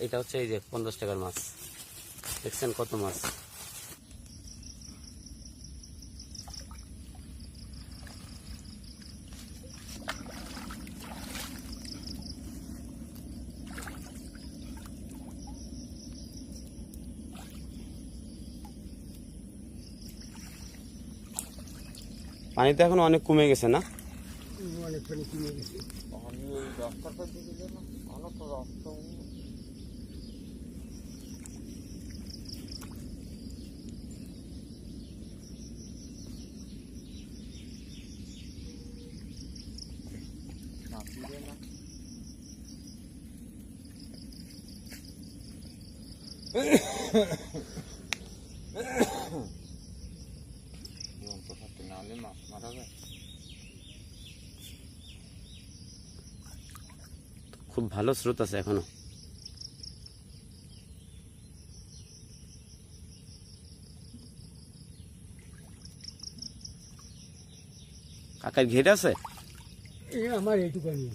এটা হচ্ছে এই যে 50 টাকার মাছ, দেখছেন কত মাছ। পানি তো এখন অনেক কমে গেছে না? অনেক পানি কমে গেছে। খুব ভালো স্রোত আছে এখনো। কাকার ঘের আছে? আমার এইটুকানি।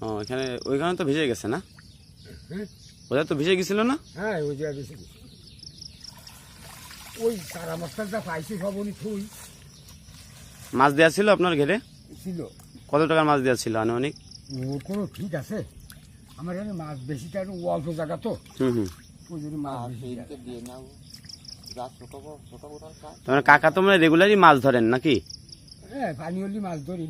ও এখানে ওইখানে তো ভিজে গেছে না? হ্যাঁ ওটা তো ভিজে গেছিল না? হ্যাঁ ওই জায়গা বেশি ওই সারা মাছটা পাইছি সবনি থুই মাছ দেওয়া ছিল আপনার ঘেরে? ছিল। কত টাকার মাছ দেওয়া ছিল আনুমানিক? ওর কোনো ঠিক আছে, আমার এখানে মাছ বেশিটা একটু অল্প জায়গা তো, ওই জন্য মাছ দিয়ে নাও। তোমার কাকা তো মানে রেগুলারই মাছ ধরেন নাকি? হ্যাঁ পানি হলে মাছ ধরি।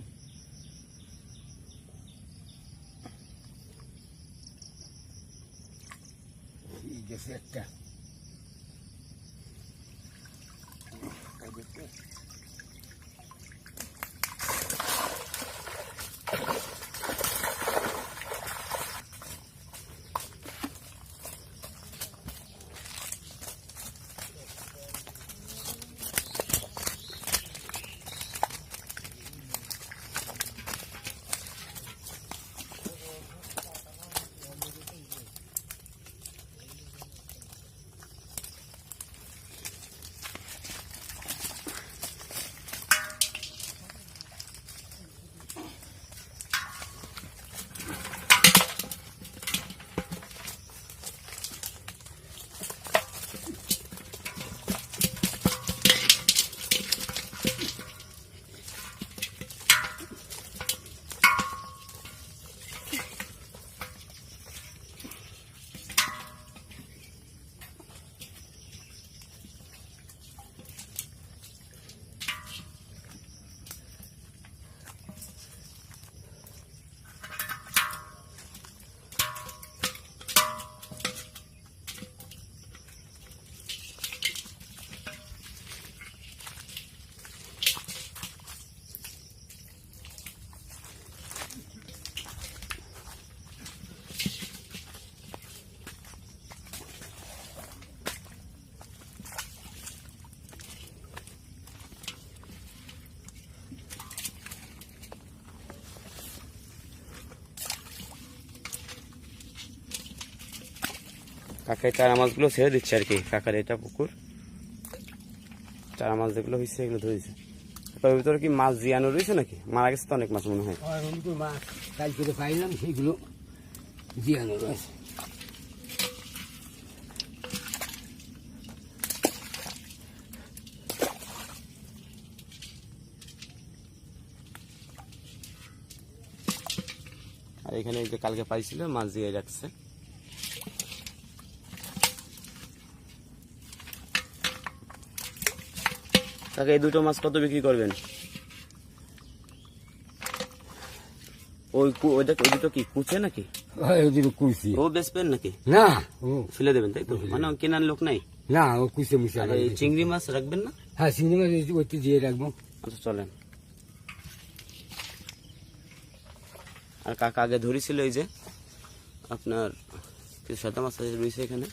ঠিক আছে একটা কাকা চারা মাছগুলো ছেড়ে দিচ্ছে আর কি, কাকার এটা পুকুর, চারা মাছ যেগুলো হয়েছে এগুলো ধরেছে। ওর ভিতরে কি মাছ জিয়ানো রয়েছে নাকি? মারা গেছে তো অনেক মাছ মনে হয়। মাছ কাল করে পাইলাম সেগুলো জিয়ানো রয়েছে। আর এখানে যে কালকে পাইছিল মাছ দিয়ে রাখছে। কাকা এই দুটো মাছ কত বিক্রি করবেন? ওই দুটো কি কুচে নাকি? ও বেচবেন নাকি? না ফেলে দেবেন তাই তো? মানে কেনার লোক নাই? না ও কুচে মুছে। এই চিংড়ি মাছ রাখবেন না? হ্যাঁ চিংড়ি মাছ ওইটি দিয়ে রাখবো। আচ্ছা চলেন। আর কাকা আগে ধরেছিল এই যে আপনার কিছু সাদা মাছ রয়েছে এখানে।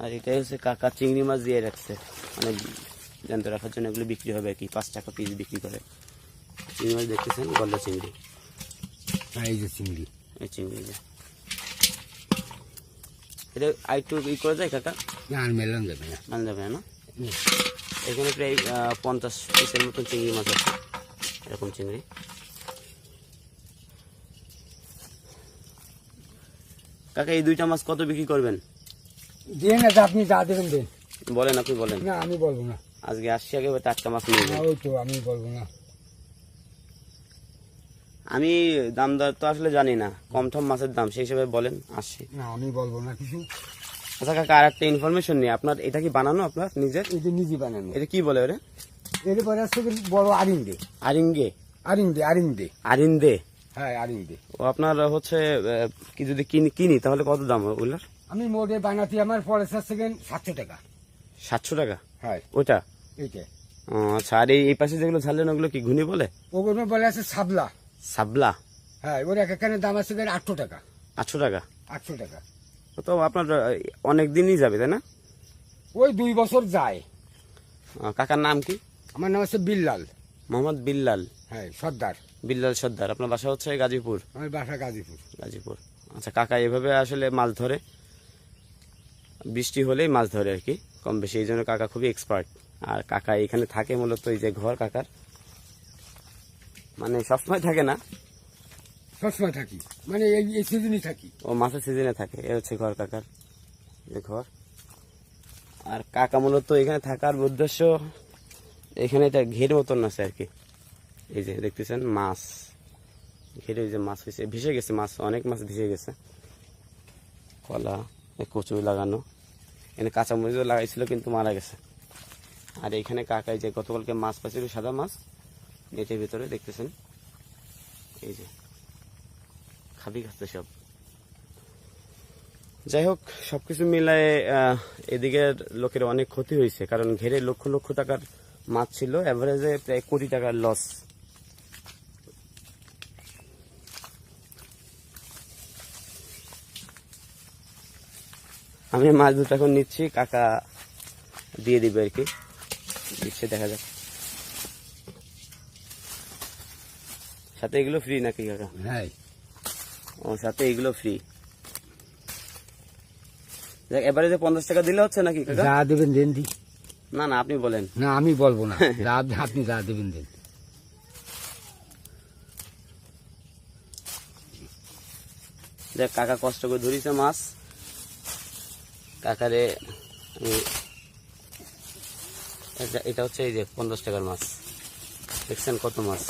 আর এটাই হচ্ছে কাকা চিংড়ি মাছ দিয়ে রাখছে, মানে জ্যান্ত রাখার জন্য। এগুলো বিক্রি হবে কি 5 টাকা পিস বিক্রি করে। চিংড়ি মাছ দেখতেছেন, গলদা চিংড়ি। এই যে চিংড়ি, এই চিংড়ি এটা আরেকটু ই করা যায় কাকা? আর মেলান যাবে না, মান যাবে না। এখানে প্রায় 50 পিসের মতন চিংড়ি মাছ আছে, এরকম চিংড়ি। কাকা এই দুইটা মাছ কত বিক্রি করবেন? দিয়ে না যে আপনি যা দেবেন দেন। বলেন, আপনি বলেন। না আমি বলবো না। আজকে আসছি একেবারে টাটকা মাছ নিয়ে না, যাই। ওই তো আমি বলবো না। আমি দাম দর তো আসলে জানি না, কম ঠম মাছের দাম সেই হিসেবে বলেন, আসছি। না আমি বলবো না কিছু। আচ্ছা কাকা, আর একটা ইনফরমেশন নিয়ে, আপনার এটা কি বানানো আপনার নিজের? এটা নিজে বানানো। এটা কি বলে ওরে? এরপরে আছে বড় আরিন্দে। আরিঙ্গে? আরিন্দে আরিন্দে আরিন্দে? হ্যাঁ আরিন্দে। ও আপনার হচ্ছে কি যদি কিনি তাহলে কত দাম ওগুলার? আমি মোটে বানাতে আমার পরে 700 টাকা। 700 টাকা? হ্যাঁ ওটা? এইটা। ও আচ্ছা, আর এই পাশে যেগুলো ঝাললেন ওগুলো কি ঘুনি বলে? ওগুলো বলে আছে সাবলা। সাবলা? হ্যাঁ ওর এক একখানের দাম আছে 800 টাকা। 800 টাকা? 800 টাকা। তো আপনার অনেক দিনই যাবে তাই না? ওই 2 বছর যায়। কাকার নাম কি? আমার নাম আছে বিল্লাল। মোহাম্মদ বিল্লাল? হ্যাঁ সর্দার। বিল্লাল সর্দার। আপনার বাসা হচ্ছে গাজীপুর? আমার বাসা গাজীপুর। গাজীপুর। আচ্ছা কাকা এভাবে আসলে মাছ ধরে, বৃষ্টি হলেই মাছ ধরে আর কি, কম বেশি, এই জন্য কাকা খুবই এক্সপার্ট। আর কাকা এখানে থাকে মূলত, এই যে ঘর কাকার, মানে সবসময় থাকে না, সবসময় থাকি, মানে এই সিজনই থাকি। ও মাছের সিজনে থাকে। এ হচ্ছে ঘর কাকার, এই ঘর। আর কাকা মূলত এখানে থাকার উদ্দেশ্য, এখানে এটা ঘের মতন আছে আর কি, এই যে দেখতেছেন মাছ ঘেরে, ওই যে মাছ হয়েছে, ভেসে গেছে মাছ, অনেক মাছ ভেসে গেছে। কলা, কচু লাগানো, এখানে কাঁচামরিচও লাগাইছিল কিন্তু মারা গেছে। আর এখানে কাকাই যে গতকালকে মাছ পাচ্ছিল, সাদা মাছ, নেটের ভিতরে দেখতেছেন, এই যে খাবি খাচ্ছে সব। যাই হোক, সবকিছু মিলায় এদিকের লোকের অনেক ক্ষতি হয়েছে, কারণ ঘেরে লক্ষ লক্ষ টাকার মাছ ছিল, এভারেজে প্রায় কোটি টাকার লস। আমি মাছ দুটো এখন নিচ্ছি, কাকা দিয়ে দিবে আর কি, দিচ্ছে দেখা যাক। সাথে এগুলো ফ্রি নাকি কাকা? হ্যাঁ ও সাথে এগুলো ফ্রি। দেখ এবারে যে 50 টাকা দিলে হচ্ছে নাকি কাকা? যা দেবেন দেন দি। না না, আপনি বলেন। না আমি বলবো না, যা আপনি যা দেবেন দেন। দেখ কাকা কষ্ট করে ধরিছে মাছ, কাকারে এটা হচ্ছে এই যে 50 টাকার মাছ, দেখছেন কত মাছ।